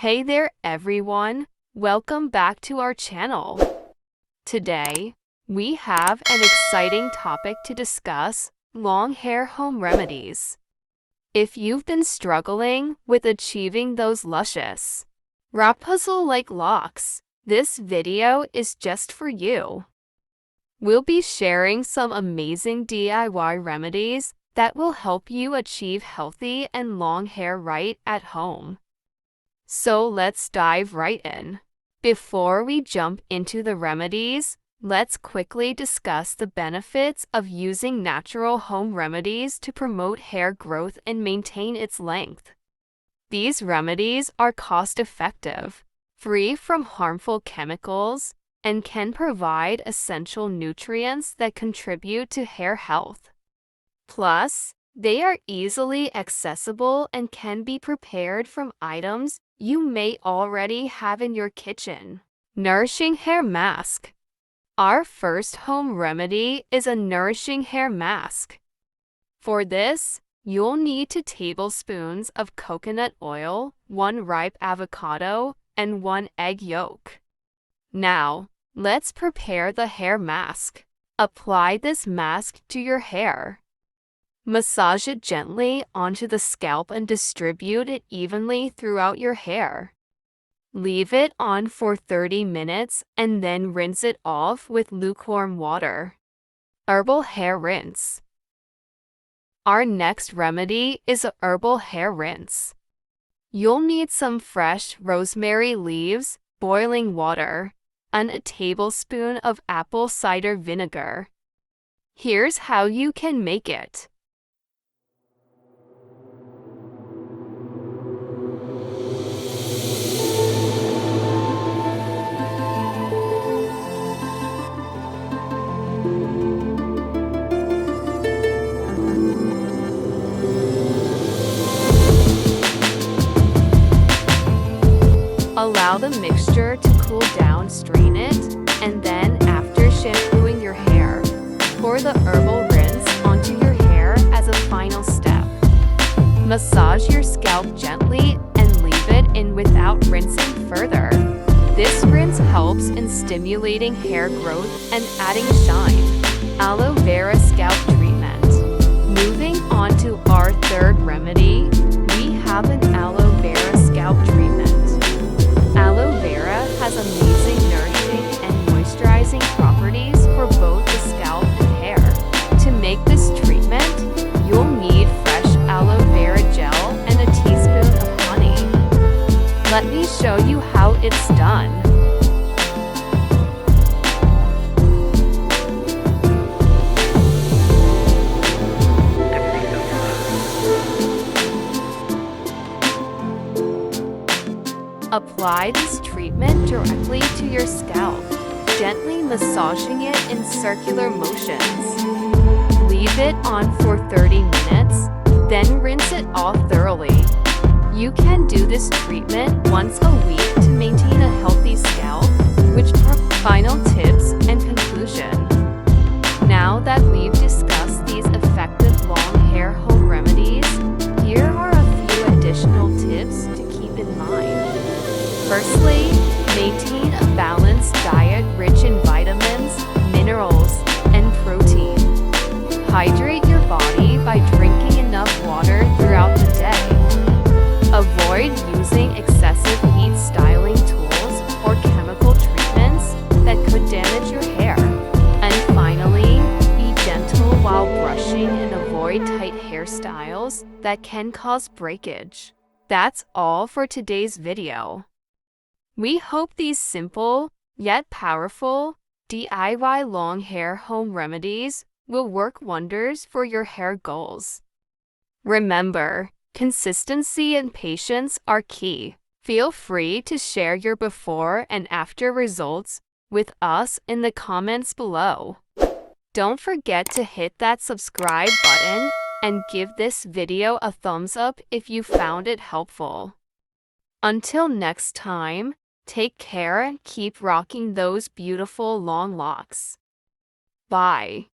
Hey there everyone, welcome back to our channel. Today, we have an exciting topic to discuss: long hair home remedies. If you've been struggling with achieving those luscious, Rapunzel-like locks, this video is just for you. We'll be sharing some amazing DIY remedies that will help you achieve healthy and long hair right at home. So let's dive right in. Before we jump into the remedies, let's quickly discuss the benefits of using natural home remedies to promote hair growth and maintain its length. These remedies are cost-effective, free from harmful chemicals, and can provide essential nutrients that contribute to hair health. Plus, they are easily accessible and can be prepared from items you may already have in your kitchen. Nourishing hair mask. Our first home remedy is a nourishing hair mask. For this, you'll need 2 tablespoons of coconut oil, 1 ripe avocado, and 1 egg yolk. Now, let's prepare the hair mask. Apply this mask to your hair. Massage it gently onto the scalp and distribute it evenly throughout your hair. Leave it on for 30 minutes and then rinse it off with lukewarm water. Herbal hair rinse. Our next remedy is a herbal hair rinse. You'll need some fresh rosemary leaves, boiling water, and a tablespoon of apple cider vinegar. Here's how you can make it. Allow the mixture to cool down, strain it, and then after shampooing your hair, pour the herbal rinse onto your hair as a final step. Massage your scalp gently and leave it in without rinsing further. This rinse helps in stimulating hair growth and adding shine. Aloe vera scalp treatment. Moving on to our third remedy, we have an aloe vera scalp treatment. Aloe vera has amazing nourishing and moisturizing properties for both the scalp and hair. To make this treatment, you'll need fresh aloe vera gel and a teaspoon of honey. Let me show you how it's done. Apply this treatment directly to your scalp, gently massaging it in circular motions. Leave it on for 30 minutes, then rinse it off thoroughly. You can do this treatment once a week to maintain a healthy scalp, which are final tips and conclusion. Now that we've discussed these effective long hair home remedies, here are a few additional tips to keep in mind. Firstly, maintain a balanced diet rich in vitamins, minerals, and protein. Hydrate your body by drinking enough water throughout the day. Avoid using excessive heat styling tools or chemical treatments that could damage your hair. And finally, be gentle while brushing and avoid tight hairstyles that can cause breakage. That's all for today's video. We hope these simple, yet powerful, DIY long hair home remedies will work wonders for your hair goals. Remember, consistency and patience are key. Feel free to share your before and after results with us in the comments below. Don't forget to hit that subscribe button and give this video a thumbs up if you found it helpful. Until next time, take care and keep rocking those beautiful long locks. Bye.